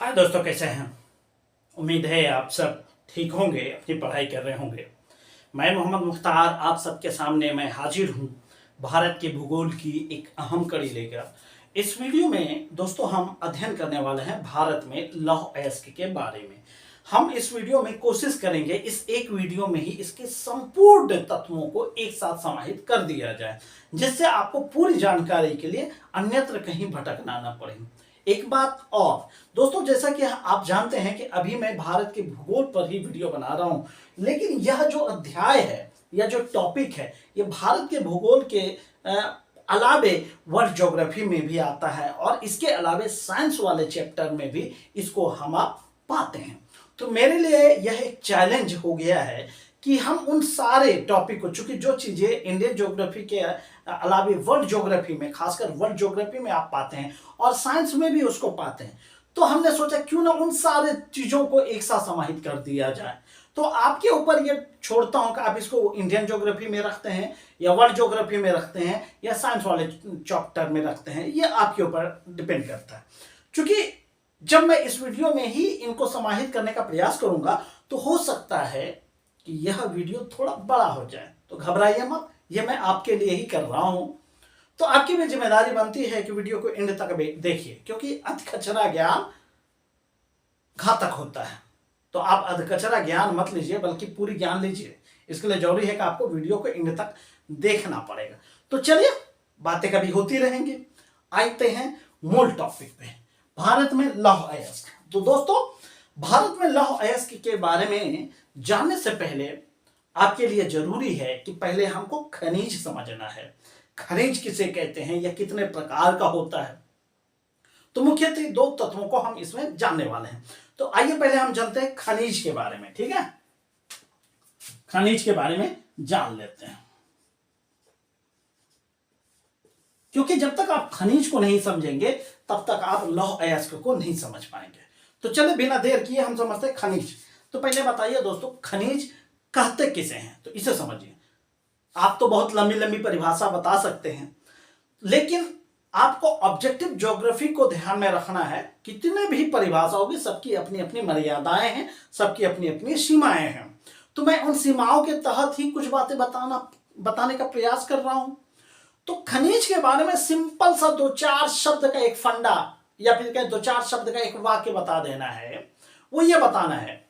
हाय दोस्तों, कैसे हैं। उम्मीद है आप सब ठीक होंगे, अपनी पढ़ाई कर रहे होंगे। मैं मोहम्मद मुख्तार आप सबके सामने मैं हाजिर हूं भारत के भूगोल की एक अहम कड़ी लेकर। इस वीडियो में दोस्तों हम अध्ययन करने वाले हैं भारत में लौह अयस्क के बारे में। हम इस वीडियो में कोशिश करेंगे इस एक वीडियो में ही इसके संपूर्ण तत्वों को एक साथ समाहित कर दिया जाए, जिससे आपको पूरी जानकारी के लिए अन्यत्र कहीं भटकना न पड़े। एक बात और दोस्तों, जैसा कि आप जानते हैं कि अभी मैं भारत के भूगोल पर ही वीडियो बना रहा हूं, लेकिन यह जो अध्याय है या जो टॉपिक है ये भारत के भूगोल के अलावे वर्ल्ड ज्योग्राफी में भी आता है और इसके अलावे साइंस वाले चैप्टर में भी इसको हम आप पाते हैं। तो मेरे लिए यह एक चैलेंज हो गया है कि हम उन सारे टॉपिक को, चूंकि जो चीजें इंडियन ज्योग्राफी के अलावे वर्ल्ड ज्योग्राफी में, खासकर वर्ल्ड ज्योग्राफी में आप पाते हैं और साइंस में भी उसको पाते हैं, तो हमने सोचा क्यों ना उन सारे चीजों को एक साथ समाहित कर दिया जाए। तो आपके ऊपर ये छोड़ता हूं कि आप इसको इंडियन ज्योग्राफी में रखते हैं या वर्ल्ड ज्योग्राफी में रखते हैं या साइंस वाले चैप्टर में रखते हैं, ये आपके ऊपर डिपेंड करता है। क्योंकि जब मैं इस वीडियो में ही इनको समाहित करने का प्रयास करूंगा तो हो सकता है कि यह वीडियो थोड़ा बड़ा हो जाए, तो घबराइए मत, यह मैं आपके लिए ही कर रहा हूं। तो आपकी भी जिम्मेदारी बनती है कि वीडियो को एंड तक देखिए, क्योंकि अधकचरा ज्ञान घातक होता है। तो आप अधकचरा ज्ञान मत लीजिए, बल्कि पूरी ज्ञान लीजिए। इसके लिए जरूरी है कि आपको वीडियो को एंड तक देखना पड़ेगा। तो चलिए, बातें कभी होती रहेंगी, आते हैं मूल टॉपिक पे, भारत में लौह अयस्क। तो दोस्तों, भारत में लौह अयस्क के बारे में जानने से पहले आपके लिए जरूरी है कि पहले हमको खनिज समझना है। खनिज किसे कहते हैं या कितने प्रकार का होता है, तो मुख्यतः दो तत्वों को हम इसमें जानने वाले हैं। तो आइए पहले हम जानते हैं खनिज के बारे में। ठीक है, खनिज के बारे में जान लेते हैं, क्योंकि जब तक आप खनिज को नहीं समझेंगे तब तक आप लौह अयस्क को नहीं समझ पाएंगे। तो चलिए बिना देर किए हम समझते हैं खनिज। तो पहले बताइए दोस्तों, खनिज कहते किसे हैं, तो इसे समझिए। आप तो बहुत लंबी लंबी परिभाषा बता सकते हैं, लेकिन आपको ऑब्जेक्टिव ज्योग्राफी को ध्यान में रखना है। कितने भी परिभाषा होगी, सबकी अपनी अपनी मर्यादाएं हैं, सबकी अपनी अपनी सीमाएं हैं। तो मैं उन सीमाओं के तहत ही कुछ बातें बताने का प्रयास कर रहा हूं। तो खनिज के बारे में सिंपल सा दो चार शब्द का एक फंडा या फिर कहें दो चार शब्द का एक वाक्य बता देना है। वो ये बताना है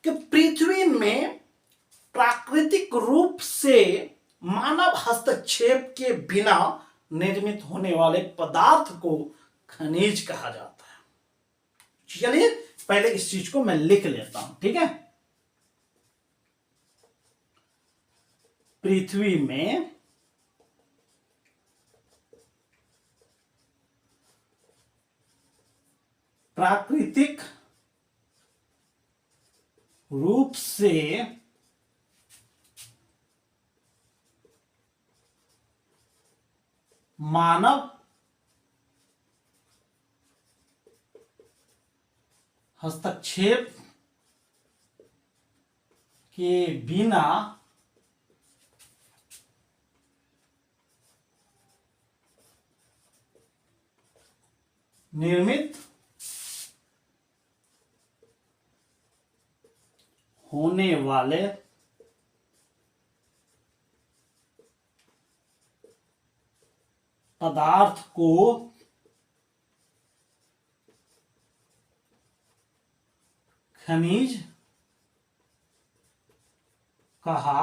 कि पृथ्वी में प्राकृतिक रूप से मानव हस्तक्षेप के बिना निर्मित होने वाले पदार्थ को खनिज कहा जाता है। चलिए पहले इस चीज को मैं लिख लेता हूं। ठीक है, पृथ्वी में प्राकृतिक रूप से मानव हस्तक्षेप के बिना निर्मित होने वाले पदार्थ को खनिज कहा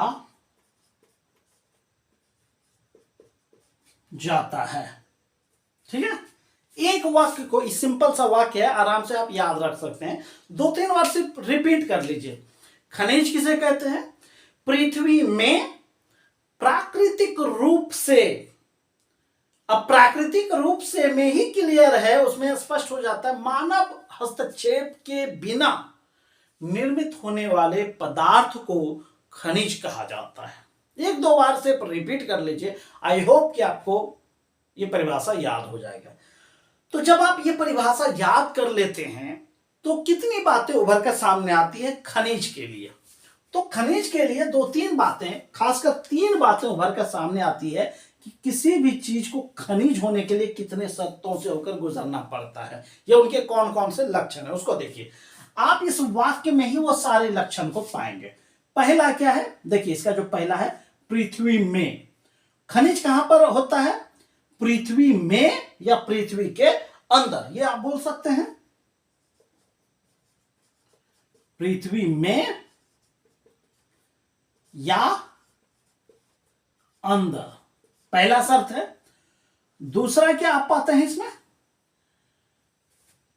जाता है। ठीक है, एक वाक्य को, इस सिंपल सा वाक्य है, आराम से आप याद रख सकते हैं। दो तीन बार सिर्फ रिपीट कर लीजिए। खनिज किसे कहते हैं? पृथ्वी में प्राकृतिक रूप से। अब प्राकृतिक रूप से में ही क्लियर है, उसमें स्पष्ट हो जाता है, मानव हस्तक्षेप के बिना निर्मित होने वाले पदार्थ को खनिज कहा जाता है। एक दो बार से रिपीट कर लीजिए, आई होप कि आपको यह परिभाषा याद हो जाएगा। तो जब आप ये परिभाषा याद कर लेते हैं तो कितनी बातें उभर कर सामने आती है खनिज के लिए। तो खनिज के लिए दो तीन बातें, खासकर तीन बातें उभर कर सामने आती है कि किसी भी चीज को खनिज होने के लिए कितने शर्तों से होकर गुजरना पड़ता है, या उनके कौन कौन से लक्षण है उसको देखिए। आप इस वाक्य में ही वो सारे लक्षण को पाएंगे। पहला क्या है, देखिए इसका जो पहला है, पृथ्वी में। खनिज कहां पर होता है, पृथ्वी में या पृथ्वी के अंदर, ये आप बोल सकते हैं, पृथ्वी में या अंदर, पहला शर्त है। दूसरा क्या आप पाते हैं इसमें,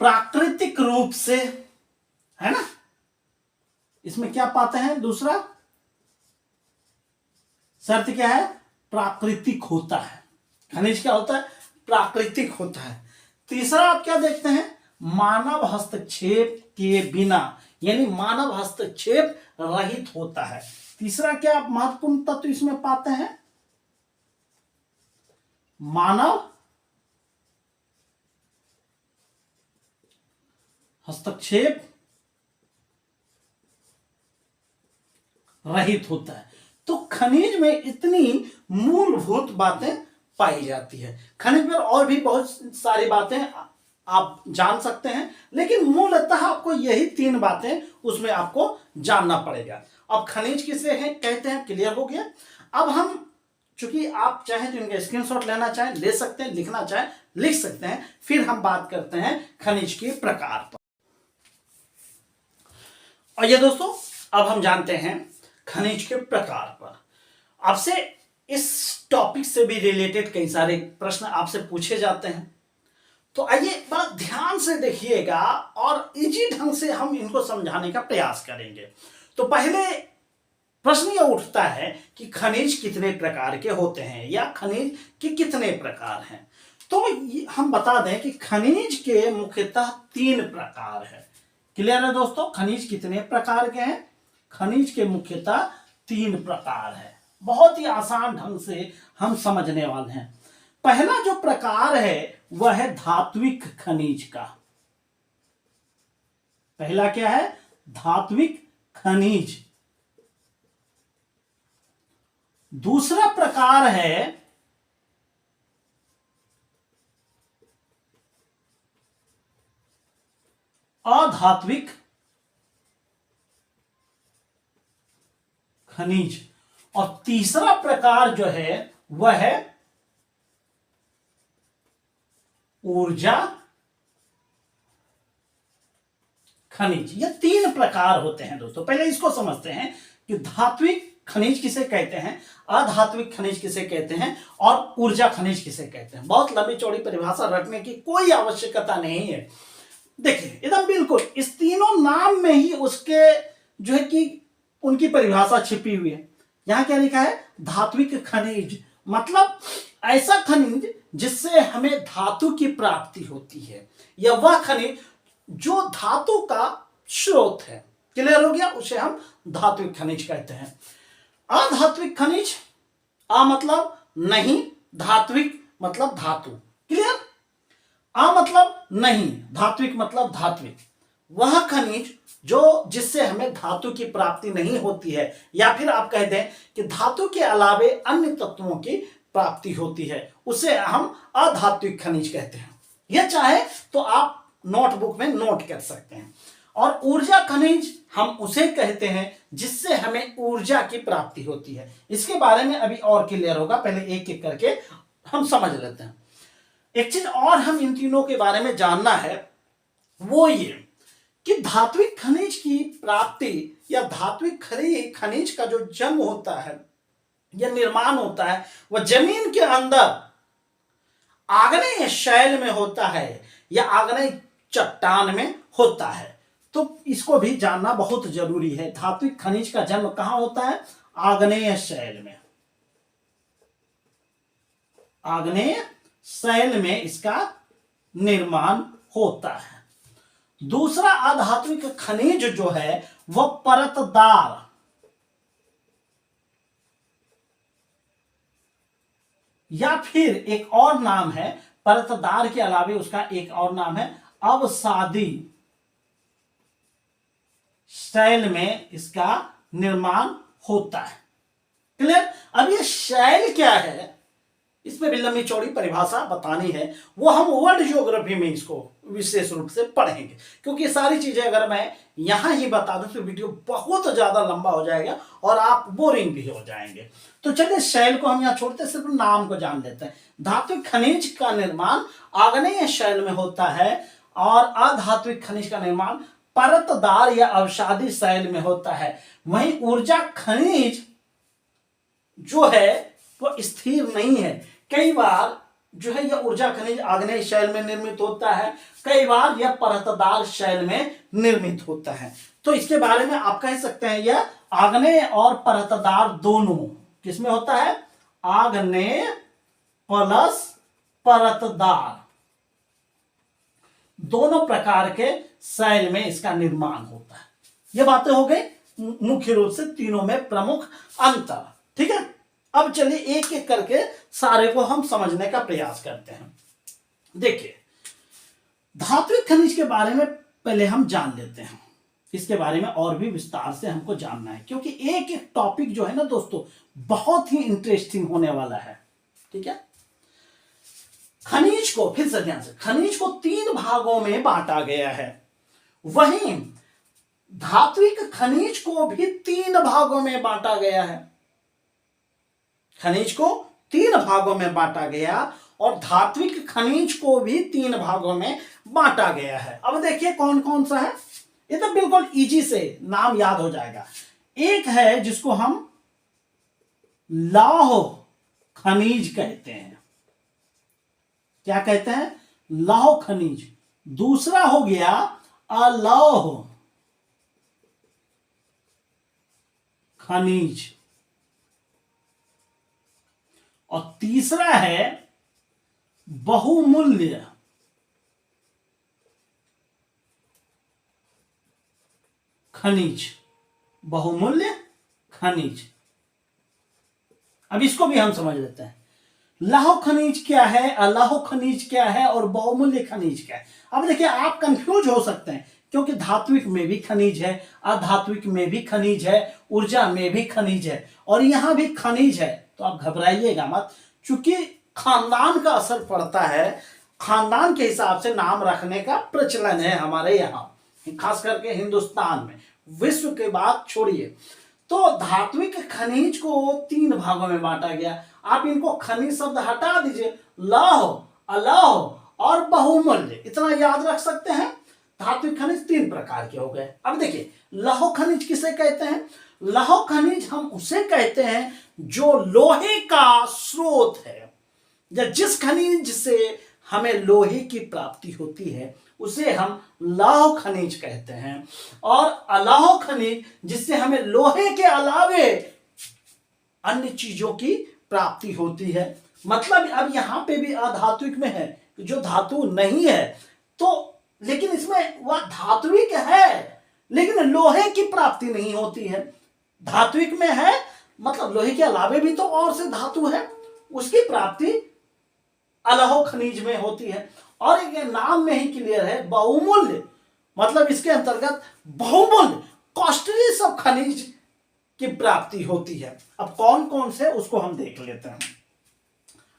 प्राकृतिक रूप से, है ना, इसमें क्या पाते हैं, दूसरा शर्त क्या है, प्राकृतिक होता है। खनिज क्या होता है, प्राकृतिक होता है। तीसरा आप क्या देखते हैं, मानव हस्तक्षेप के बिना, यानी मानव हस्तक्षेप रहित होता है। तीसरा क्या आप महत्वपूर्ण तत्व इसमें पाते हैं, मानव हस्तक्षेप रहित होता है। तो खनिज में इतनी मूलभूत बातें पाई जाती है। खनिज में और भी बहुत सारी बातें आप जान सकते हैं, लेकिन मूलतः आपको यही 3 बातें उसमें आपको जानना पड़ेगा। अब खनिज किसे हैं कहते हैं, क्लियर हो गया। अब हम, चूंकि आप चाहें तो इनके स्क्रीनशॉट लेना चाहें ले सकते हैं, लिखना चाहें लिख सकते हैं, फिर हम बात करते हैं खनिज के प्रकार पर। और ये दोस्तों, अब हम जानते हैं खनिज के प्रकार पर। आपसे इस टॉपिक से भी रिलेटेड कई सारे प्रश्न आपसे पूछे जाते हैं, तो आइए बड़ा ध्यान से देखिएगा और इजी ढंग से हम इनको समझाने का प्रयास करेंगे। तो पहले प्रश्न यह उठता है कि खनिज कितने प्रकार के होते हैं, या खनिज के कितने प्रकार हैं। तो हम बता दें कि खनिज के मुख्यतः 3 प्रकार है। क्लियर है दोस्तों, खनिज कितने प्रकार के हैं, खनिज के मुख्यतः 3 प्रकार है। बहुत ही आसान ढंग से हम समझने वाले हैं। पहला जो प्रकार है वह है धात्विक खनिज का। पहला क्या है, धात्विक खनिज। दूसरा प्रकार है अधात्विक खनिज। और तीसरा प्रकार जो है वह है ऊर्जा खनिज। ये 3 प्रकार होते हैं दोस्तों। पहले इसको समझते हैं कि धात्विक खनिज किसे कहते हैं, अधात्विक खनिज किसे कहते हैं, और ऊर्जा खनिज किसे कहते हैं। बहुत लंबी चौड़ी परिभाषा रखने की कोई आवश्यकता नहीं है। देखिए एकदम बिल्कुल इस तीनों नाम में ही उसके जो है कि उनकी परिभाषा छिपी हुई है। यहां क्या लिखा है, धात्विक खनिज, मतलब ऐसा खनिज जिससे हमें धातु की प्राप्ति होती है, या वह खनिज जो धातु का स्रोत है। क्लियर हो गया, उसे हम धात्विक खनिज कहते हैं। अधात्विक खनिज, अ मतलब नहीं, धात्विक मतलब धातु। क्लियर, अ मतलब नहीं, धात्विक मतलब धात्विक। वह खनिज जो जिससे हमें धातु की प्राप्ति नहीं होती है, या फिर आप कह दें कि धातु के अलावे अन्य तत्वों की प्राप्ति होती है, उसे हम अधात्विक खनिज कहते हैं। यह चाहे तो आप नोटबुक में नोट कर सकते हैं। और ऊर्जा खनिज हम उसे कहते हैं जिससे हमें ऊर्जा की प्राप्ति होती है। इसके बारे में अभी और क्लियर होगा, पहले एक एक करके हम समझ लेते हैं। एक चीज और हम इन तीनों के बारे में जानना है, वो ये कि धात्विक खनिज की प्राप्ति या धात्विक खनिज का जो जन्म होता है या निर्माण होता है, वह जमीन के अंदर आग्नेय शैल में होता है या आग्नेय चट्टान में होता है। तो इसको भी जानना बहुत जरूरी है। धात्विक खनिज का जन्म कहां होता है, आग्नेय शैल में। आग्नेय शैल में इसका निर्माण होता है। दूसरा अधात्विक खनिज जो है वह परतदार या फिर एक और नाम है, परतदार के अलावे उसका एक और नाम है अवसादी शैल में इसका निर्माण होता है। क्लियर। अब ये शैल क्या है इस पे भी लंबी चौड़ी परिभाषा बतानी है, वो हम वर्ल्ड ज्योग्राफी में इसको विशेष रूप से पढ़ेंगे, क्योंकि ये सारी चीजें अगर मैं यहां ही बता दूं तो वीडियो बहुत ज्यादा लंबा हो जाएगा और आप बोरिंग भी हो जाएंगे। तो चलिए शैल को हम यहाँ छोड़ते, सिर्फ नाम को जान लेते हैं। धात्विक खनिज का निर्माण आग्नेय शैल में होता है और अधात्विक खनिज का निर्माण परतदार या अवसादी शैल में होता है। वहीं ऊर्जा खनिज जो है वो स्थिर नहीं है। कई बार जो है यह ऊर्जा खनिज आग्नेय शैल में निर्मित होता है, कई बार यह परतदार शैल में निर्मित होता है। तो इसके बारे में आप कह सकते हैं यह आग्नेय और परतदार दोनों किसमें होता है, आग्नेय प्लस परतदार दोनों प्रकार के शैल में इसका निर्माण होता है। ये बातें हो गई मुख्य रूप से तीनों में प्रमुख अंतर। ठीक है, अब चलिए एक एक करके सारे को हम समझने का प्रयास करते हैं। देखिए, धात्विक खनिज के बारे में पहले हम जान लेते हैं, इसके बारे में और भी विस्तार से हमको जानना है, क्योंकि एक एक टॉपिक जो है ना दोस्तों बहुत ही इंटरेस्टिंग होने वाला है। ठीक है, खनिज को फिर से ध्यान से, खनिज को 3 भागों में बांटा गया है। वहीं धात्विक खनिज को भी 3 भागों में बांटा गया है। खनिज को 3 भागों में बांटा गया और धात्विक खनिज को भी 3 भागों में बांटा गया है। अब देखिए कौन कौन सा है, ये तो बिल्कुल इजी से नाम याद हो जाएगा। एक है जिसको हम लौह खनिज कहते हैं। क्या कहते हैं, लौह खनिज। दूसरा हो गया अलौह खनिज और तीसरा है बहुमूल्य खनिज। बहुमूल्य खनिज, अब इसको भी हम समझ लेते हैं। लौह खनिज क्या है, अलौह खनिज क्या है और बहुमूल्य खनिज क्या है। अब देखिए आप कंफ्यूज हो सकते हैं, क्योंकि धात्विक में भी खनिज है, अधात्विक में भी खनिज है, ऊर्जा में भी खनिज है और यहां भी खनिज है। तो आप घबराइएगा मत, चूंकि खानदान का असर पड़ता है, खानदान के हिसाब से नाम रखने का प्रचलन है हमारे यहाँ, खास करके हिंदुस्तान में। विश्व के बात छोड़िए। तो धात्विक खनिज को 3 भागों में बांटा गया। आप इनको खनिज शब्द हटा दीजिए, लौह, अलौह और बहुमूल्य, इतना याद रख सकते हैं। धात्विक खनिज 3 प्रकार के हो गए। अब देखिए लौह खनिज किसे कहते हैं, लौह खनिज हम उसे कहते हैं जो लोहे का स्रोत है, या जिस खनिज से हमें लोहे की प्राप्ति होती है उसे हम लौह खनिज कहते हैं। और अलौह खनिज जिससे हमें लोहे के अलावे अन्य चीजों की प्राप्ति होती है। मतलब अब यहां पे भी अधात्विक में है, जो धातु नहीं है, तो लेकिन इसमें वह धात्विक है लेकिन लोहे की प्राप्ति नहीं होती है। धात्विक में है मतलब लोहे के अलावे भी तो और से धातु है, उसकी प्राप्ति अलौह खनिज में होती है। और एक नाम में ही क्लियर है, बहुमूल्य, मतलब इसके अंतर्गत बहुमूल्य कॉस्टली सब खनिज की प्राप्ति होती है। अब कौन कौन से उसको हम देख लेते हैं।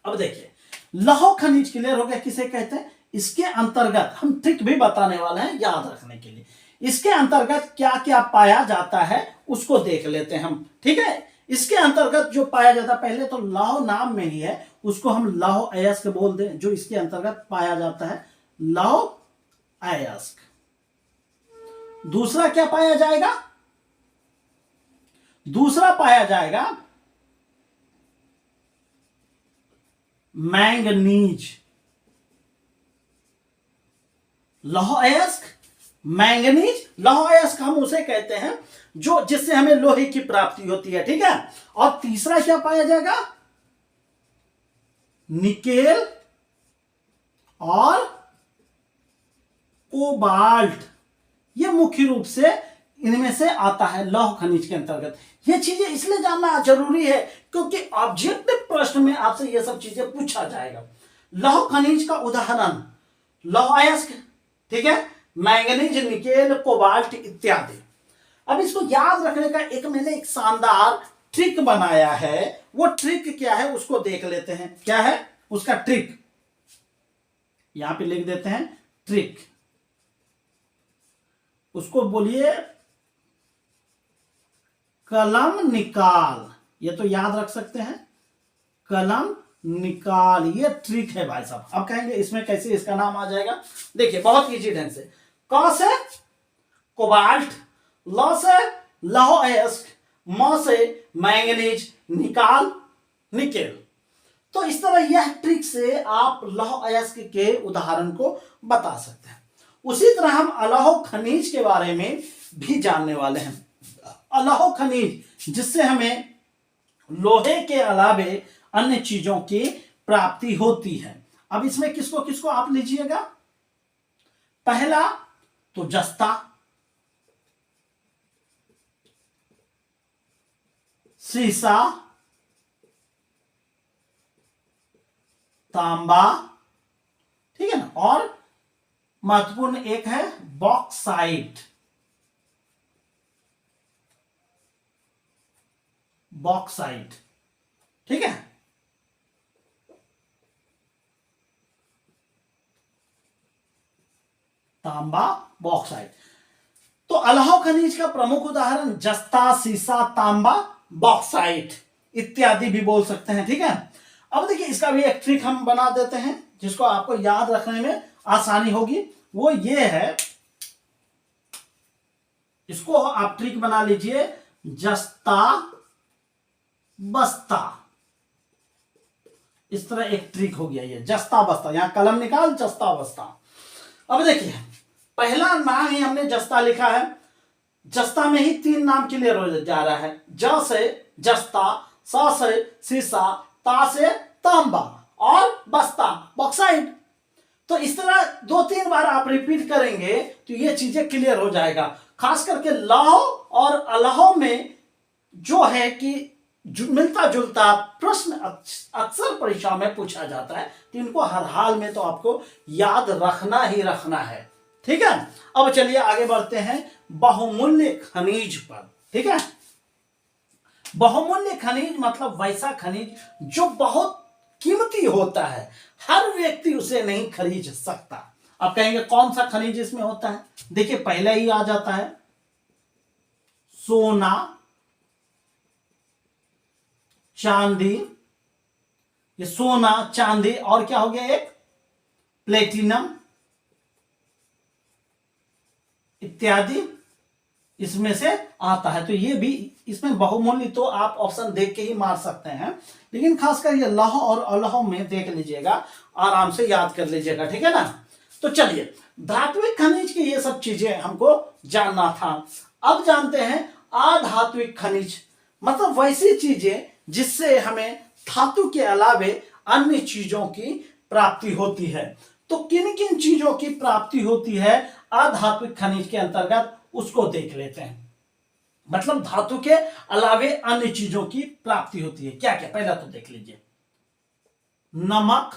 अब देखिए लौह खनिज क्लियर हो गया किसे कहते हैं। इसके अंतर्गत हम ट्रिक भी बताने वाले हैं याद रखने के लिए। इसके अंतर्गत क्या क्या पाया जाता है उसको देख लेते हैं हम। ठीक है, इसके अंतर्गत जो पाया जाता है, पहले तो लौह नाम में ही है, उसको हम लौह अयस्क बोल दें। जो इसके अंतर्गत पाया जाता है लौह अयस्क। दूसरा क्या पाया जाएगा, दूसरा पाया जाएगा मैंगनीज। लौह अयस्क, मैंगनीज, लौह अयस्क हम उसे कहते हैं जो जिससे हमें लोहे की प्राप्ति होती है। ठीक है, और तीसरा क्या पाया जाएगा, निकेल और कोबाल्ट। यह मुख्य रूप से इनमें से आता है लौह खनिज के अंतर्गत। ये चीजें इसलिए जानना जरूरी है क्योंकि ऑब्जेक्टिव प्रश्न में आपसे ये सब चीजें पूछा जाएगा। लौह खनिज का उदाहरण लौह अयस्क, ठीक है, मैंगनीज, निकेल, कोबाल्ट इत्यादि। अब इसको याद रखने का मैंने एक शानदार ट्रिक बनाया है, वो ट्रिक क्या है उसको देख लेते हैं। क्या है उसका ट्रिक, यहां पे लिख देते हैं ट्रिक। उसको बोलिए कलम निकाल, ये तो याद रख सकते हैं, कलम निकाल, ये ट्रिक है भाई साहब। अब कहेंगे इसमें कैसे इसका नाम आ जाएगा, देखिए बहुत इजी ढंग से। क से कोबाल्ट, ल से लौह अयस्क, म से मैंगनीज, निकाल निकेल। तो इस तरह यह ट्रिक से आप लौह अयस्क के उदाहरण को बता सकते हैं। उसी तरह हम अलौह खनिज के बारे में भी जानने वाले हैं। अलौह खनिज जिससे हमें लोहे के अलावे अन्य चीजों की प्राप्ति होती है। अब इसमें किसको किसको आप लीजिएगा, पहला तो जस्ता, सीसा, तांबा, ठीक है ना, और महत्वपूर्ण एक है बॉक्साइट। बॉक्साइट, ठीक है। तांबा, बॉक्साइट। तो अलौह खनिज का प्रमुख उदाहरण जस्ता, सीसा, तांबा, बॉक्साइट इत्यादि भी बोल सकते हैं, ठीक है। अब देखिए इसका भी एक ट्रिक हम बना देते हैं जिसको आपको याद रखने में आसानी होगी। वो ये है, इसको आप ट्रिक बना लीजिए, जस्ता बस्ता। इस तरह एक ट्रिक हो गया ये, जस्ता बस्ता, यहां कलम निकाल, जस्ता बस्ता। अब देखिए पहला नाम ही हमने जस्ता लिखा है, जस्ता में ही 3 नाम क्लियर जा रहा है, ज से जस्ता, सा से सीसा, ता से तांबा और बस्ता बॉक्साइट। तो इस तरह 2-3 बार आप रिपीट करेंगे तो ये चीजें क्लियर हो जाएगा। खास करके लौह और अलौह में जो है कि मिलता जुलता प्रश्न अक्सर परीक्षा में पूछा जाता है, तो इनको हर हाल में तो आपको याद रखना ही रखना है, ठीक है। अब चलिए आगे बढ़ते हैं बहुमूल्य खनिज पर, ठीक है। बहुमूल्य खनिज मतलब वैसा खनिज जो बहुत कीमती होता है, हर व्यक्ति उसे नहीं खरीद सकता। अब कहेंगे कौन सा खनिज इसमें होता है, देखिए पहले ही आ जाता है सोना, चांदी, ये सोना चांदी, और क्या हो गया एक प्लेटिनम इत्यादि इसमें से आता है। तो ये भी इसमें बहुमूल्य, तो आप ऑप्शन देख के ही मार सकते हैं, लेकिन खासकर ये लौह और अलौह में देख लीजिएगा, आराम से याद कर लीजिएगा, ठीक है ना। तो चलिए धात्विक खनिज की ये सब चीजें हमको जानना था। अब जानते हैं अधात्विक खनिज, मतलब वैसी चीजें जिससे हमें धातु के अलावे अन्य चीजों की प्राप्ति होती है। तो किन किन चीजों की प्राप्ति होती है अधात्विक खनिज के अंतर्गत, उसको देख लेते हैं। मतलब धातु के अलावे अन्य चीजों की प्राप्ति होती है, क्या क्या, पहला तो देख लीजिए, नमक,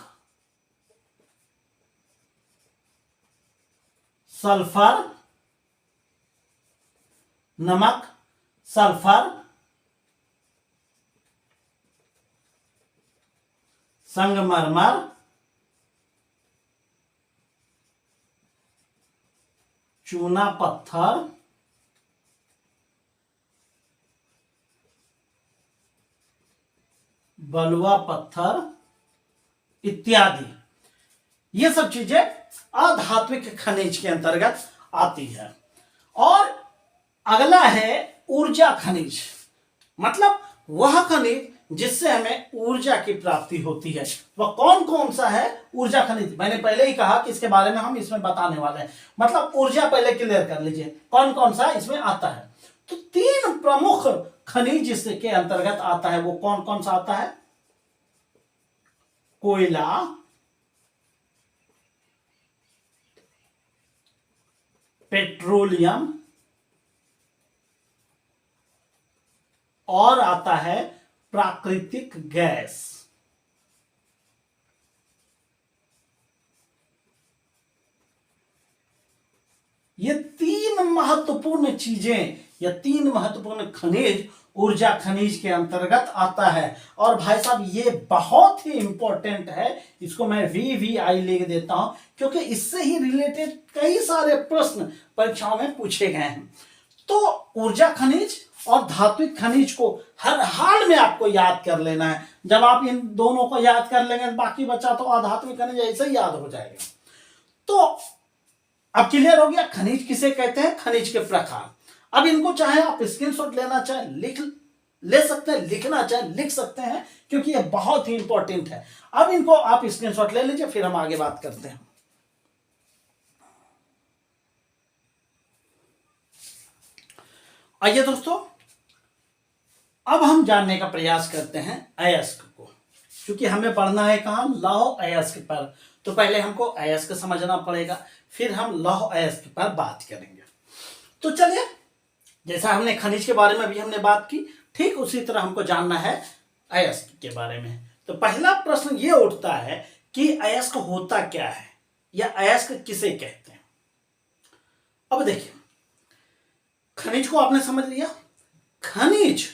सल्फर, नमक, सल्फर, संगमरमर, चूना पत्थर, बलुआ पत्थर इत्यादि, ये सब चीजें अधात्विक खनिज के अंतर्गत आती है। और अगला है ऊर्जा खनिज, मतलब वह खनिज जिससे हमें ऊर्जा की प्राप्ति होती है। वह कौन कौन सा है ऊर्जा खनिज, मैंने पहले ही कहा कि इसके बारे में हम इसमें बताने वाले हैं। मतलब ऊर्जा पहले क्लियर कर लीजिए कौन कौन सा इसमें आता है। तो 3 प्रमुख खनिज इसके अंतर्गत आता है, वो कौन कौन सा आता है, कोयला, पेट्रोलियम और आता है प्राकृतिक गैस। ये 3 महत्वपूर्ण चीजें या 3 महत्वपूर्ण खनिज ऊर्जा खनिज के अंतर्गत आता है। और भाई साहब ये बहुत ही इंपॉर्टेंट है, इसको मैं VVI लिख देता हूं क्योंकि इससे ही रिलेटेड कई सारे प्रश्न परीक्षाओं में पूछे गए हैं। तो ऊर्जा खनिज और धात्विक खनिज को हर हाल में आपको याद कर लेना है। जब आप इन दोनों को याद कर लेंगे बाकी बचा तो अधात्विक खनिज ऐसे ही याद हो जाएगा। तो अब क्लियर हो गया खनिज किसे कहते हैं, खनिज के प्रकार। अब इनको चाहे आप स्क्रीनशॉट लेना चाहे ले सकते हैं, लिखना चाहे लिख सकते हैं क्योंकि ये बहुत ही इंपॉर्टेंट है। अब इनको आप स्क्रीनशॉट ले लीजिए, फिर हम आगे बात करते हैं। आइए दोस्तों, अब हम जानने का प्रयास करते हैं अयस्क को, क्योंकि हमें पढ़ना है कहां, लौह अयस्क पर। तो पहले हमको अयस्क समझना पड़ेगा, फिर हम लौह अयस्क पर बात करेंगे। तो चलिए, जैसा हमने खनिज के बारे में भी हमने बात की, ठीक उसी तरह हमको जानना है अयस्क के बारे में। तो पहला प्रश्न ये उठता है कि अयस्क होता क्या है या अयस्क किसे कहते हैं। अब देखिए, खनिज को आपने समझ लिया। खनिज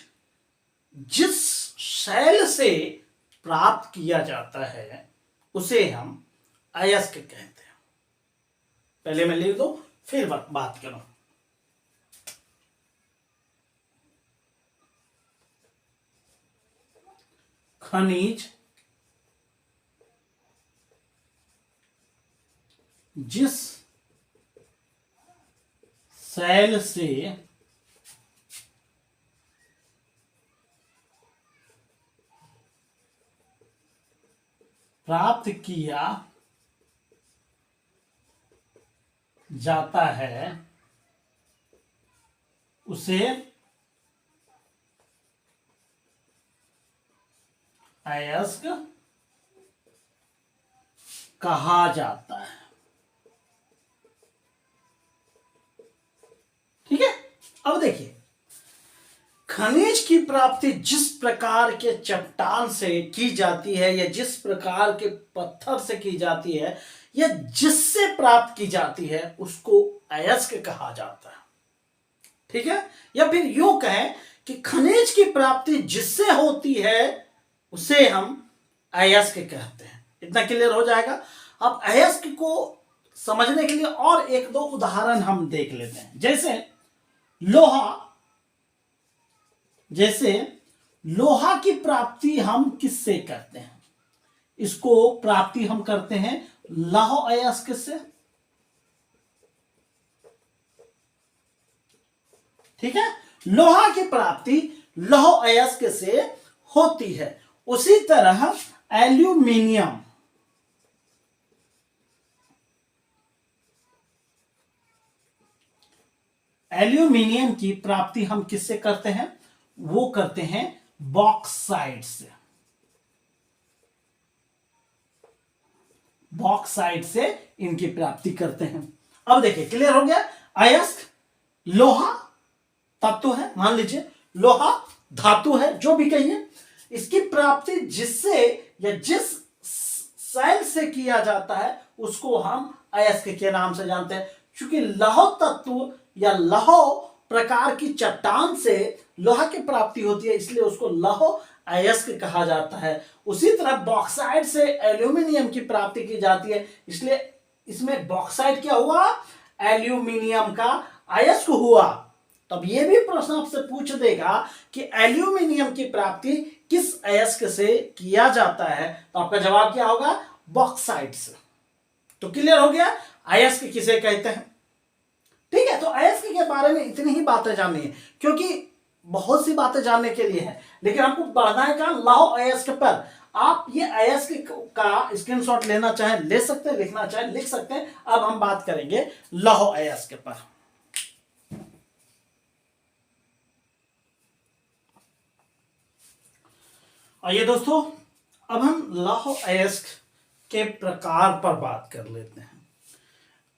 जिस शैल से प्राप्त किया जाता है उसे हम अयस्क कहते हैं। पहले मैं लिख दो फिर बात करूं। खनिज जिस शैल से प्राप्त किया जाता है उसे अयस्क कहा जाता है। ठीक है, अब देखिए, खनिज की प्राप्ति जिस प्रकार के चट्टान से की जाती है या जिस प्रकार के पत्थर से की जाती है या जिससे प्राप्त की जाती है उसको अयस्क कहा जाता है। ठीक है, या फिर यूं कहें कि खनिज की प्राप्ति जिससे होती है उसे हम अयस्क कहते हैं। इतना क्लियर हो जाएगा। अब अयस्क को समझने के लिए और एक दो उदाहरण हम देख लेते हैं। जैसे लोहा की प्राप्ति हम किससे करते हैं, इसको प्राप्ति हम करते हैं लौह अयस्क से। ठीक है, लोहा की प्राप्ति लौह अयस्क से होती है। उसी तरह एल्यूमिनियम की प्राप्ति हम किससे करते हैं, वो करते हैं बॉक्साइट से। बॉक्साइट से इनकी प्राप्ति करते हैं। अब देखिए, क्लियर हो गया। अयस्क लोहा तत्व है, मान लीजिए लोहा धातु है, जो भी कहिए, इसकी प्राप्ति जिससे या जिस शैल से किया जाता है उसको हम अयस्क के नाम से जानते हैं। क्योंकि लौह तत्व या लौह प्रकार की चट्टान से लोहा की प्राप्ति होती है, इसलिए उसको लौह अयस्क कहा जाता है। उसी तरह बॉक्साइट से एल्यूमिनियम की प्राप्ति की जाती है, इसलिए इसमें बॉक्साइट क्या हुआ, एल्यूमिनियम का अयस्क हुआ। तब यह भी प्रश्न आपसे पूछ देगा कि एल्यूमिनियम की प्राप्ति किस अयस्क से किया जाता है, तो आपका जवाब क्या होगा, बॉक्साइट से। तो क्लियर हो गया अयस्क किसे कहते हैं। ठीक है, तो अयस्क के बारे में इतनी ही बातें जाननी है, क्योंकि बहुत सी बातें जानने के लिए है, लेकिन आपको बढ़ना है क्या, लौह अयस्क पर। आप ये अयस्क का स्क्रीनशॉट लेना चाहे ले सकते हैं, लिखना चाहे लिख सकते हैं। अब हम बात करेंगे लौह अयस्क पर। आइए दोस्तों, अब हम लौह अयस्क के प्रकार पर बात कर लेते हैं।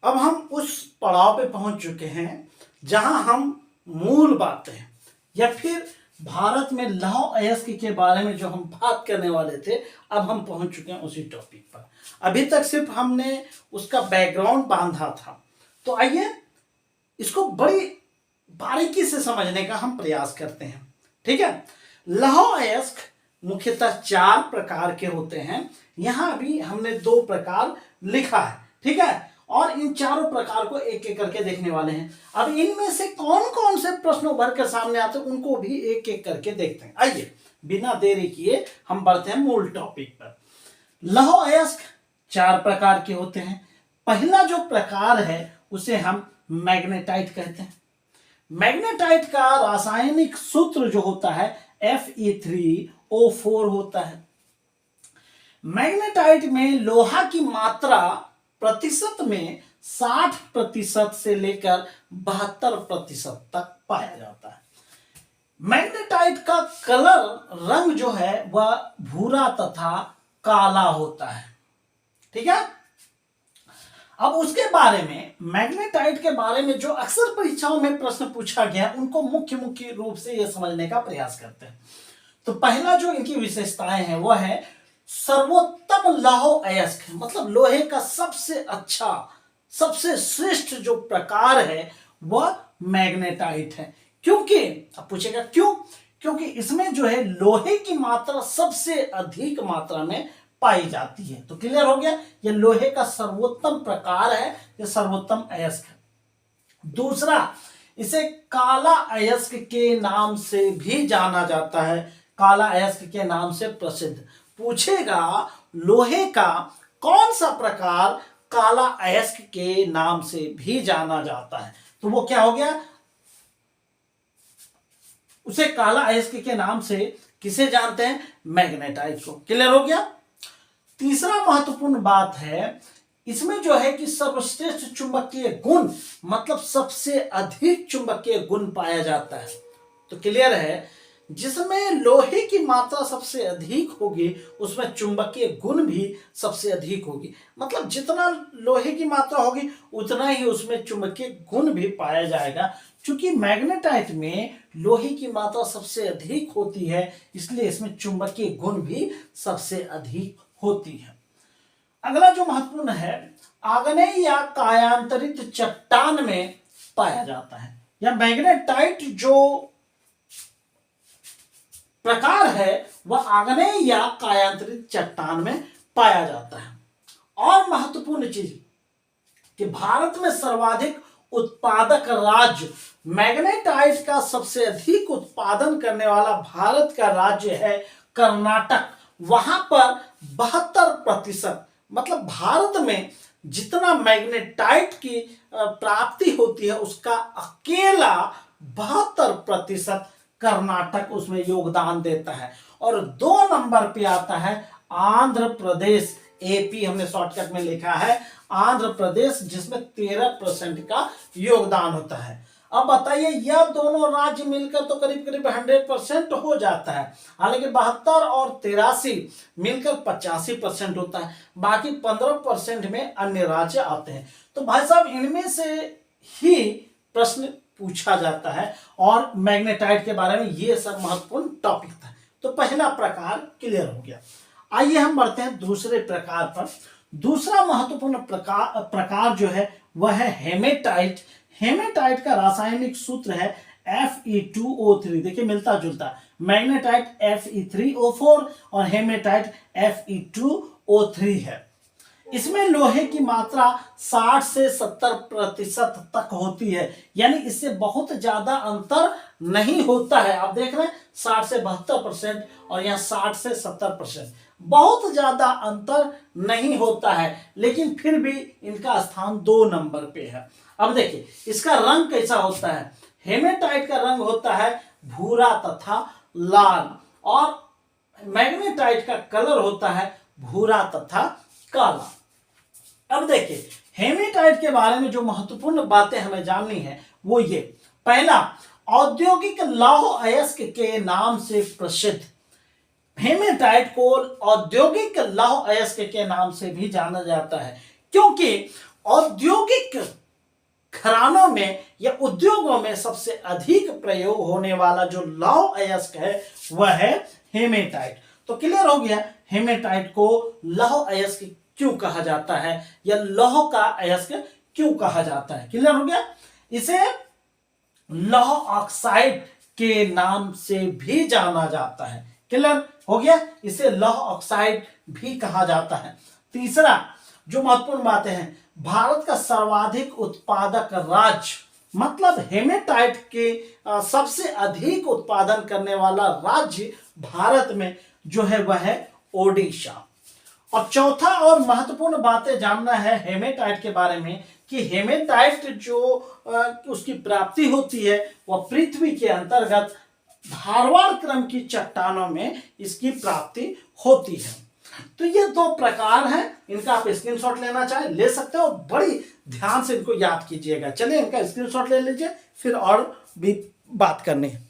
अब हम उस पड़ाव पे पहुंच चुके हैं जहां हम मूल बातें या फिर भारत में लौह अयस्क के बारे में जो हम बात करने वाले थे, अब हम पहुंच चुके हैं उसी टॉपिक पर। अभी तक सिर्फ हमने उसका बैकग्राउंड बांधा था, तो आइए इसको बड़ी बारीकी से समझने का हम प्रयास करते हैं। ठीक है। लौह अयस्क मुख्यतः 4 प्रकार के होते हैं। यहां भी हमने 2 प्रकार लिखा है, ठीक है, और इन चारों प्रकार को एक एक करके देखने वाले हैं। अब इनमें से कौन कौन से प्रश्न उभर कर सामने आते हैं उनको भी एक एक करके देखते हैं। आइए बिना देरी किए हम बढ़ते हैं मूल टॉपिक पर। लौह अयस्क 4 प्रकार के होते हैं। पहला जो प्रकार है उसे हम मैग्नेटाइट कहते हैं। मैग्नेटाइट का रासायनिक सूत्र जो होता है Fe3O4 होता है। मैग्नेटाइट में लोहा की मात्रा प्रतिशत में 60% से लेकर 72% तक पाया जाता है। मैग्नेटाइट का कलर रंग जो है वह भूरा तथा काला होता है, ठीक है। अब उसके बारे में, मैग्नेटाइट के बारे में जो अक्सर परीक्षाओं में प्रश्न पूछा गया उनको मुख्य रूप से यह समझने का प्रयास करते हैं। तो पहला जो इनकी विशेषताएं हैं वह है सर्वोत्तम लौह अयस्क, मतलब लोहे का सबसे अच्छा, सबसे श्रेष्ठ जो प्रकार है वह मैग्नेटाइट है। क्योंकि अब पूछेगा क्यों? क्योंकि इसमें जो है लोहे की मात्रा सबसे अधिक मात्रा में पाई जाती है। तो क्लियर हो गया, यह लोहे का सर्वोत्तम प्रकार है, यह सर्वोत्तम अयस्क है। दूसरा, इसे काला अयस्क के नाम से भी जाना जाता है, काला अयस्क के नाम से प्रसिद्ध। पूछेगा लोहे का कौन सा प्रकार काला अयस्क के नाम से भी जाना जाता है, तो वो क्या हो गया, उसे काला अयस्क के नाम से किसे जानते हैं, मैग्नेटाइट को। क्लियर हो गया। तीसरा महत्वपूर्ण बात है इसमें जो है कि सर्वश्रेष्ठ चुंबकीय गुण, मतलब सबसे अधिक चुंबकीय गुण पाया जाता है। तो क्लियर है, जिसमें लोहे की मात्रा सबसे अधिक होगी उसमें चुंबकीय गुण भी सबसे अधिक होगी, मतलब जितना लोहे की मात्रा होगी उतना ही उसमें चुंबकीय गुण भी पाया जाएगा। क्योंकि मैग्नेटाइट में लोहे की मात्रा सबसे अधिक होती है इसलिए इसमें चुंबकीय गुण भी सबसे अधिक होती है। अगला जो महत्वपूर्ण है, आग्नेय या कायांतरित चट्टान में पाया जाता है। या मैग्नेटाइट जो प्रकार है वह आग्नेय या कायांतरित चट्टान में पाया जाता है। और महत्वपूर्ण चीज कि भारत में सर्वाधिक उत्पादक राज्य, मैग्नेटाइट का सबसे अधिक उत्पादन करने वाला भारत का राज्य है कर्नाटक। वहां पर 72%, मतलब भारत में जितना मैग्नेटाइट की प्राप्ति होती है उसका अकेला 72% कर्नाटक उसमें योगदान देता है। और 2 नंबर पे आता है आंध्र प्रदेश, एपी हमने शॉर्टकट में लिखा है आंध्र प्रदेश, जिसमें 13% का योगदान होता है। अब बताइए यह दोनों राज्य मिलकर तो करीब करीब 100% हो जाता है, हालांकि 72 और 83 मिलकर 85% होता है, बाकी 15% में अन्य राज्य आते हैं। तो भाई साहब इनमें से ही प्रश्न पूछा जाता है और मैग्नेटाइट के बारे में ये सब महत्वपूर्ण टॉपिक था। तो पहला प्रकार क्लियर हो गया। आइए हम बढ़ते हैं दूसरे प्रकार पर। दूसरा महत्वपूर्ण प्रकार जो है वह है हेमेटाइट। हेमेटाइट का रासायनिक सूत्र है Fe2O3, देखिए मिलता जुलता, मैग्नेटाइट Fe3O4 और हेमेटाइट Fe2O3 है। इसमें लोहे की मात्रा 60 से 70% तक होती है, यानी इससे बहुत ज्यादा अंतर नहीं होता है। आप देख रहे हैं 60 से 72% और यहाँ 60 से 70%, बहुत ज्यादा अंतर नहीं होता है, लेकिन फिर भी इनका स्थान 2 नंबर पे है। अब देखिए इसका रंग कैसा होता है। हेमेटाइट का रंग होता है भूरा तथा लाल और मैग्नेटाइट का कलर होता है भूरा तथा काला। अब देखिए हेमेटाइट के बारे में जो महत्वपूर्ण बातें हमें जाननी है वो ये, पहला, औद्योगिक लौह अयस्क के नाम से प्रसिद्ध। हेमेटाइट को औद्योगिक लौह अयस्क के नाम से भी जाना जाता है, क्योंकि औद्योगिक घरानों में या उद्योगों में सबसे अधिक प्रयोग होने वाला जो लौह अयस्क है वह है हेमेटाइट। तो क्लियर हो गया हेमेटाइट को लौह अयस्क क्यों कहा जाता है या लौह का अयस्क क्यों कहा जाता है। क्लियर हो गया। इसे लौह ऑक्साइड के नाम से भी जाना जाता है। क्लियर हो गया, इसे लौह ऑक्साइड भी कहा जाता है। तीसरा जो महत्वपूर्ण बातें हैं, भारत का सर्वाधिक उत्पादक राज्य, मतलब हेमेटाइट के सबसे अधिक उत्पादन करने वाला राज्य भारत में जो है वह है ओडिशा। और चौथा और महत्वपूर्ण बातें जानना है हेमेटाइट के बारे में कि हेमेटाइट जो उसकी प्राप्ति होती है वह पृथ्वी के अंतर्गत धारवाड़ क्रम की चट्टानों में इसकी प्राप्ति होती है। तो ये दो प्रकार हैं, इनका आप स्क्रीनशॉट लेना चाहे ले सकते हो, बड़ी ध्यान से इनको याद कीजिएगा। चलिए इनका स्क्रीनशॉट ले लीजिए, फिर और भी बात करनी है।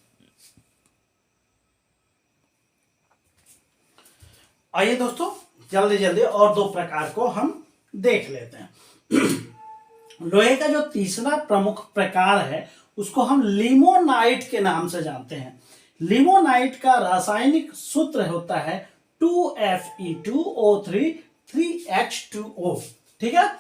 आइए दोस्तों जल्दी जल्दी और दो प्रकार को हम देख लेते हैं। लोहे का जो तीसरा प्रमुख प्रकार है उसको हम लिमोनाइट के नाम से जानते हैं। लिमोनाइट का रासायनिक सूत्र होता है 2Fe2O3 3H2O। ठीक है,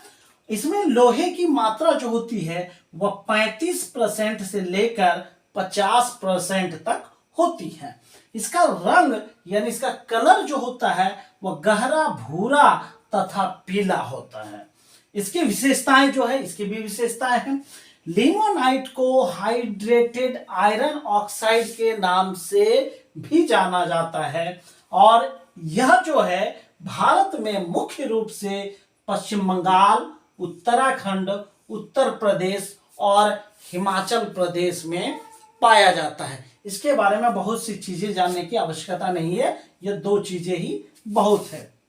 इसमें लोहे की मात्रा जो होती है वह 35% से लेकर 50% तक होती है। इसका रंग यानी इसका कलर जो होता है वह गहरा भूरा तथा पीला होता है। इसकी विशेषताएं जो है, इसकी भी विशेषताएं हैं। लिमोनाइट को हाइड्रेटेड आयरन ऑक्साइड के नाम से भी जाना जाता है और यह जो है भारत में मुख्य रूप से पश्चिम बंगाल, उत्तराखंड, उत्तर प्रदेश और हिमाचल प्रदेश में पाया जाता है। इसके बारे में बहुत सी चीजें जानने की आवश्यकता नहीं है, ये दो चीजें ही बहुत है।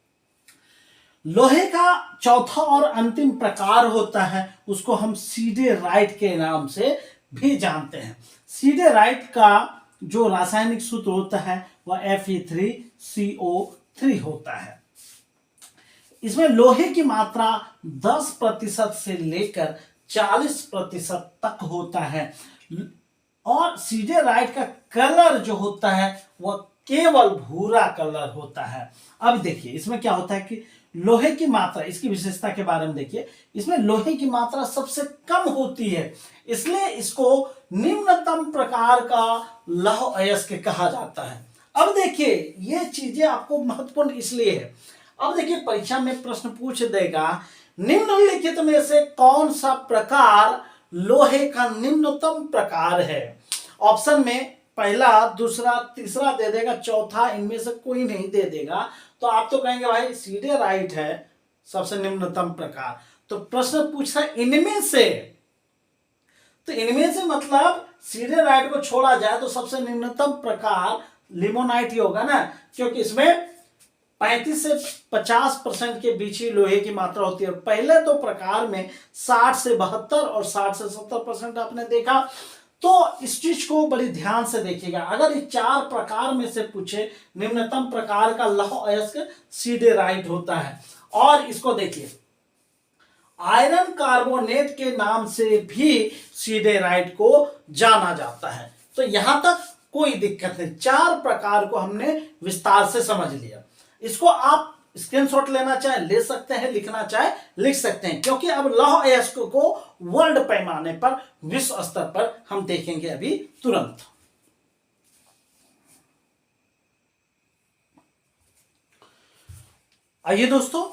लोहे का चौथा और अंतिम प्रकार होता है उसको हम सीडेराइट के नाम से भी जानते हैं। सीडेराइट का जो रासायनिक सूत्र होता है वह Fe3CO3 होता है। इसमें लोहे की मात्रा 10% से लेकर 40% तक होता है और सीडेराइट का कलर जो होता है वह केवल भूरा कलर होता है। अब देखिए इसमें क्या होता है कि लोहे की मात्रा, इसकी विशेषता के बारे में देखिए, इसमें लोहे की मात्रा सबसे कम होती है, इसलिए इसको निम्नतम प्रकार का लौह अयस्क कहा जाता है। अब देखिए ये चीजें आपको महत्वपूर्ण इसलिए है, अब देखिए परीक्षा में प्रश्न पूछ देगा निम्नलिखित में से कौन सा प्रकार लोहे का निम्नतम प्रकार है। ऑप्शन में पहला, दूसरा, तीसरा दे देगा, चौथा इनमें से कोई नहीं दे देगा, तो आप तो कहेंगे भाई सीडेराइट है सबसे निम्नतम प्रकार। तो प्रश्न पूछ रहा है इनमें से, तो इनमें से मतलब सीडेराइट को छोड़ा जाए तो सबसे निम्नतम प्रकार लिमोनाइट ही होगा ना, क्योंकि इसमें 35 से 50% के बीच ही लोहे की मात्रा होती है। पहले तो प्रकार में 60 से 72 और 60 से 70% आपने देखा। तो इस चीज को बड़ी ध्यान से देखिएगा, अगर इस चार प्रकार में से पूछे निम्नतम प्रकार का लौह अयस्क सीडेराइट होता है। और इसको देखिए आयरन कार्बोनेट के नाम से भी सीडेराइट को जाना जाता है। तो यहां तक कोई दिक्कत नहीं, चार प्रकार को हमने विस्तार से समझ लिया। इसको आप स्क्रीनशॉट लेना चाहे ले सकते हैं, लिखना चाहे लिख सकते हैं, क्योंकि अब लौह अयस्क को वर्ल्ड पैमाने पर, विश्व स्तर पर हम देखेंगे अभी तुरंत। आइए दोस्तों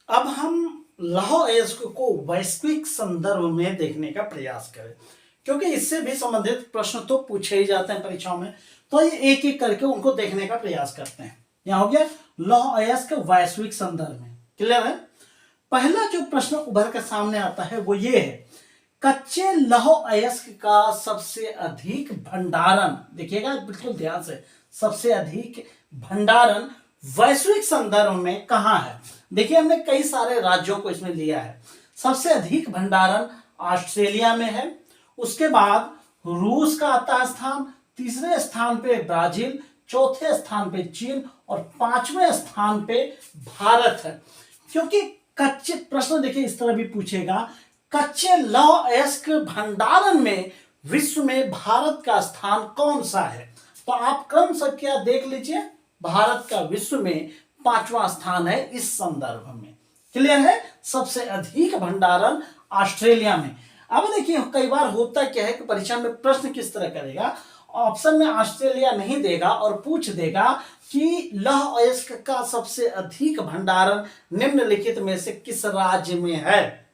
अब हम लौह अयस्क को वैश्विक संदर्भ में देखने का प्रयास करें, क्योंकि इससे भी संबंधित प्रश्न तो पूछे ही जाते हैं परीक्षाओं में। तो ये एक एक करके उनको देखने का प्रयास करते हैं। यहां हो गया लौह अयस्क वैश्विक संदर्भ में, क्लियर है। पहला जो प्रश्न उभर कर सामने आता है वो ये है, कच्चे लौह अयस्क का सबसे अधिक भंडारण, देखिएगा बिल्कुल ध्यान से, सबसे अधिक भंडारण वैश्विक संदर्भ में कहां है। देखिए हमने कई सारे राज्यों को इसमें लिया है। सबसे अधिक भंडारण ऑस्ट्रेलिया में है, उसके बाद रूस का आता है स्थान, तीसरे स्थान पे ब्राजील, चौथे स्थान पे चीन और पांचवें स्थान पे भारत है। क्योंकि कच्चे, प्रश्न देखिए इस तरह भी पूछेगा, कच्चे लौह अयस्क भंडारण में विश्व में भारत का स्थान कौन सा है। तो आप क्रम संख्या देख लीजिए, भारत का विश्व में 5वां स्थान है इस संदर्भ में, क्लियर है। सबसे अधिक भंडारण ऑस्ट्रेलिया में। अब देखिए कई बार होता क्या है कि परीक्षा में प्रश्न किस तरह करेगा, ऑप्शन में ऑस्ट्रेलिया नहीं देगा और पूछ देगा कि लौह अयस्क का सबसे अधिक भंडारण निम्नलिखित में से किस राज्य में है,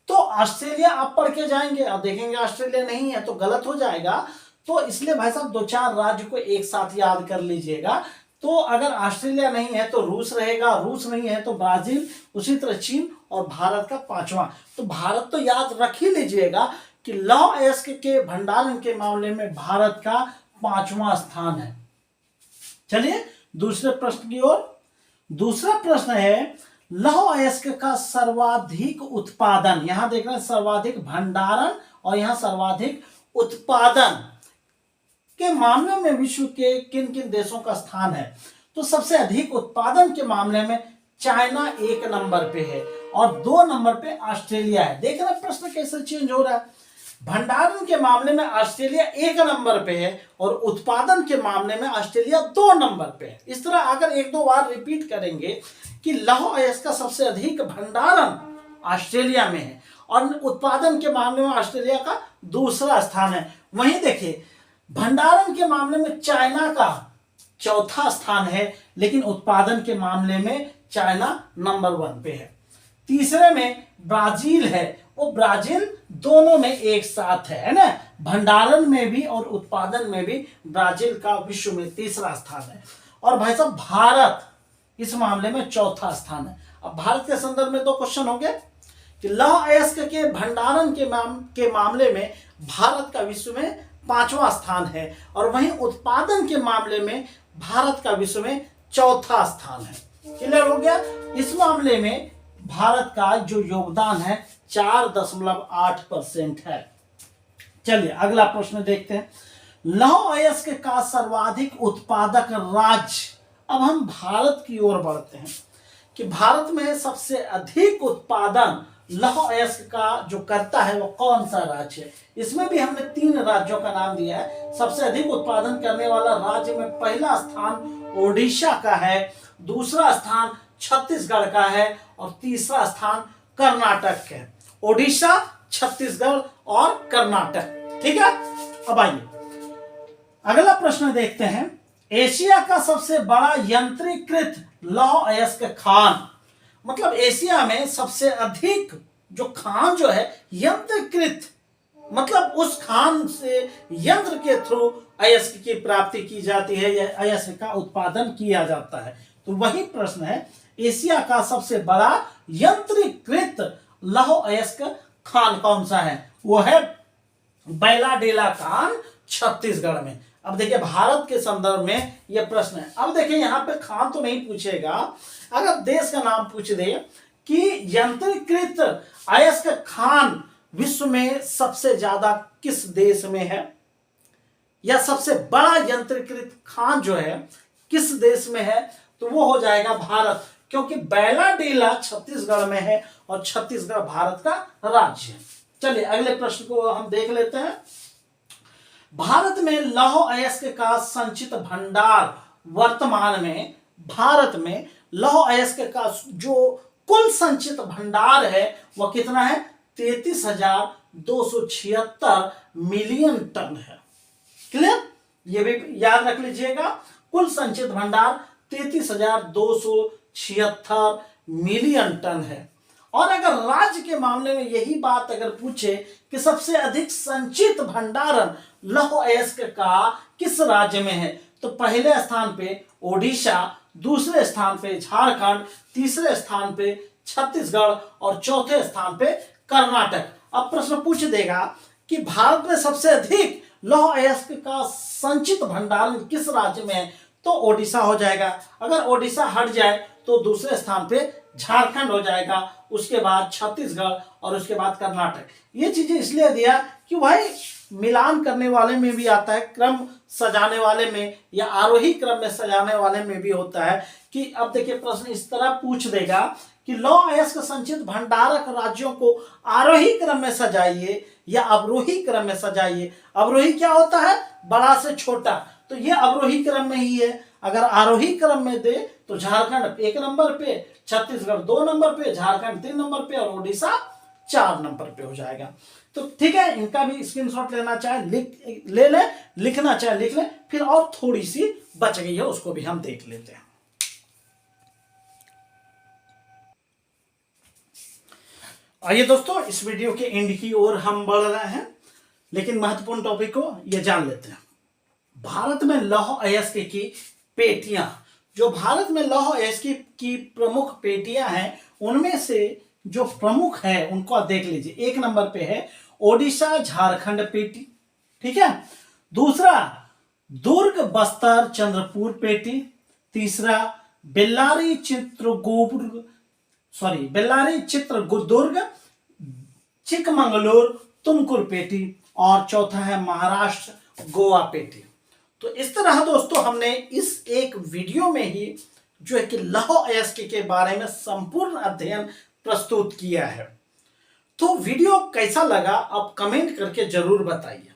तो ऑस्ट्रेलिया आप पढ़ के जाएंगे और देखेंगे ऑस्ट्रेलिया नहीं है तो गलत हो जाएगा। तो इसलिए भाई साहब 2-4 राज्य को एक साथ याद कर लीजिएगा। तो अगर ऑस्ट्रेलिया नहीं है तो रूस रहेगा, रूस नहीं है तो ब्राजील, उसी तरह चीन और भारत का 5वां। तो भारत तो याद रख ही लीजिएगा कि लौह अयस्क के भंडारण के मामले में भारत का 5वां स्थान है। चलिए दूसरे प्रश्न की ओर। दूसरा प्रश्न है लौह अयस्क का सर्वाधिक उत्पादन, यहां देख रहे हैं सर्वाधिक भंडारण और यहां सर्वाधिक उत्पादन के मामले में विश्व के किन किन देशों का स्थान है। तो सबसे अधिक उत्पादन के मामले में चाइना 1 नंबर पे है और 2 नंबर पे ऑस्ट्रेलिया है। देख रहे हैं प्रश्न कैसे चेंज हो रहा है। भंडारण के मामले में ऑस्ट्रेलिया 1 नंबर पे है और उत्पादन के मामले में ऑस्ट्रेलिया 2 नंबर पे है। इस तरह अगर 1-2 बार रिपीट करेंगे कि लौह अयस्क का सबसे अधिक भंडारण ऑस्ट्रेलिया में है और उत्पादन के मामले में ऑस्ट्रेलिया का दूसरा स्थान है। वहीं देखिए भंडारण के मामले में चाइना का 4था स्थान है, लेकिन उत्पादन के मामले में चाइना नंबर 1 पे है। तीसरे में ब्राजील है, वो ब्राजील दोनों में एक साथ है ना, भंडारण में भी और उत्पादन में भी ब्राजील का विश्व में तीसरा स्थान है। और भाई साहब भारत इस मामले में 4था स्थान है। अब भारत के संदर्भ में 2 क्वेश्चन हो गए कि लौह अयस्क के भंडारण के मामले में भारत का विश्व में 5वां स्थान है और वहीं उत्पादन के मामले में भारत का विश्व में 4था स्थान है। क्लियर हो गया। इस मामले में भारत का जो योगदान है 4.8% है। चलिए अगला प्रश्न देखते हैं। लौह अयस्क का सर्वाधिक उत्पादक राज्य, अब हम भारत की ओर बढ़ते हैं कि भारत में सबसे अधिक उत्पादन लौह अयस्क का जो करता है वो कौन सा राज्य है। इसमें भी हमने 3 राज्यों का नाम दिया है। सबसे अधिक उत्पादन करने वाला राज्य में पहला स्थान ओडिशा का है, दूसरा स्थान छत्तीसगढ़ का है और तीसरा स्थान कर्नाटक का है। ओडिशा, छत्तीसगढ़ और कर्नाटक। ठीक है। अब आइए अगला प्रश्न देखते हैं। एशिया का सबसे बड़ा यंत्रीकृत लौह अयस्क खान, मतलब एशिया में सबसे अधिक जो खान जो है यंत्रकृत, मतलब उस खान से यंत्र के थ्रू अयस्क की प्राप्ति की जाती है या अयस्क का उत्पादन किया जाता है। तो वही प्रश्न है एशिया का सबसे बड़ा यंत्रीकृत लौह अयस्क खान कौन सा है। वो है बैलाडेला खान, छत्तीसगढ़ में। अब देखिए भारत के संदर्भ में यह प्रश्न है। अब देखिए यहां पे खान तो नहीं पूछेगा, अगर देश का नाम पूछ दे कि यंत्रीकृत अयस्क खान विश्व में सबसे ज्यादा किस देश में है या सबसे बड़ा यंत्रीकृत खान जो है किस देश में है, तो वो हो जाएगा भारत, क्योंकि बैलाडेला छत्तीसगढ़ में है और छत्तीसगढ़ भारत का राज्य है। चलिए अगले प्रश्न को हम देख लेते हैं। भारत में लौह अयस्क का संचित भंडार वर्तमान में भारत में लौह अयस्क का जो कुल संचित भंडार है वह कितना है, 33,276 मिलियन टन है। क्लियर, ये भी याद रख लीजिएगा। कुल संचित भंडार 33,276 मिलियन टन है। और अगर राज्य के मामले में यही बात अगर पूछे कि सबसे अधिक संचित भंडारण लौह अयस्क का किस राज्य में है, तो पहले स्थान पे ओडिशा, दूसरे स्थान पे झारखंड, तीसरे स्थान पे छत्तीसगढ़ और चौथे स्थान पे कर्नाटक। अब प्रश्न पूछ देगा कि भारत में सबसे अधिक लौह अयस्क का संचित भंडारण किस राज्य में है, तो ओडिशा हो जाएगा। अगर ओडिशा हट जाए तो दूसरे स्थान पे झारखंड हो जाएगा, उसके बाद छत्तीसगढ़ और उसके बाद कर्नाटक। ये चीजें इसलिए दिया कि भाई मिलान करने वाले में भी आता है, क्रम सजाने वाले में या आरोही क्रम में सजाने वाले में भी होता है कि अब देखिए प्रश्न इस तरह पूछ देगा कि लौह अयस्क संचित भंडारक राज्यों को आरोही क्रम में सजाइए या अवरोही क्रम में सजाइए। अवरोही क्या होता है, बड़ा से छोटा, तो ये अवरोही क्रम में ही है। अगर आरोही क्रम में दे तो झारखंड 1 नंबर पे, छत्तीसगढ़ 2 नंबर पे, झारखंड 3 नंबर पे और ओडिशा 4 नंबर पे हो जाएगा। तो ठीक है, इनका भी स्क्रीनशॉट लेना चाहे ले लें, लिखना चाहे लिख लें। फिर और थोड़ी सी बच गई है, उसको भी हम देख लेते हैं। आइए दोस्तों, इस वीडियो के एंड की ओर हम बढ़ रहे हैं, लेकिन महत्वपूर्ण टॉपिक को ये जान लेते हैं। भारत में लौह अयस्क की पेटियां, जो भारत में लौह अयस्क की प्रमुख पेटियां हैं, उनमें से जो प्रमुख है उनको आप देख लीजिए। 1 नंबर पे है ओडिशा झारखंड पेटी, ठीक है। दूसरा दुर्ग बस्तर चंद्रपुर पेटी। तीसरा बेल्लारी चित्रदुर्ग चिकमंगलूर तुमकुर पेटी। और चौथा है महाराष्ट्र गोवा पेटी। तो इस तरह दोस्तों हमने इस एक वीडियो में ही जो है कि लौह अयस्क के बारे में संपूर्ण अध्ययन प्रस्तुत किया है। तो वीडियो कैसा लगा आप कमेंट करके जरूर बताइए।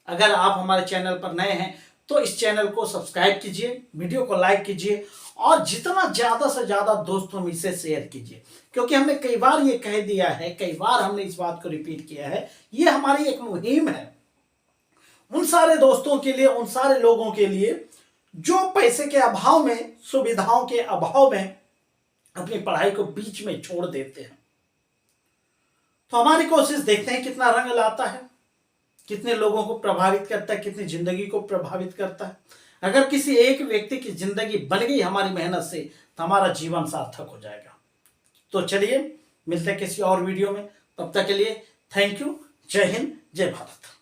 अगर आप हमारे चैनल पर नए हैं तो इस चैनल को सब्सक्राइब कीजिए, वीडियो को लाइक कीजिए और जितना ज्यादा से ज्यादा दोस्तों में इसे शेयर कीजिए, क्योंकि हमने कई बार ये कह दिया है, कई बार हमने इस बात को रिपीट किया है, ये हमारी एक मुहिम है उन सारे दोस्तों के लिए, उन सारे लोगों के लिए जो पैसे के अभाव में, सुविधाओं के अभाव में अपनी पढ़ाई को बीच में छोड़ देते हैं। तो हमारी कोशिश देखते हैं कितना रंग लाता है, कितने लोगों को प्रभावित करता है, कितनी जिंदगी को प्रभावित करता है। अगर किसी एक व्यक्ति की जिंदगी बन गई हमारी मेहनत से, तो हमारा जीवन सार्थक हो जाएगा। तो चलिए मिलते हैं किसी और वीडियो में, तब तक के लिए थैंक यू। जय हिंद, जय भारत।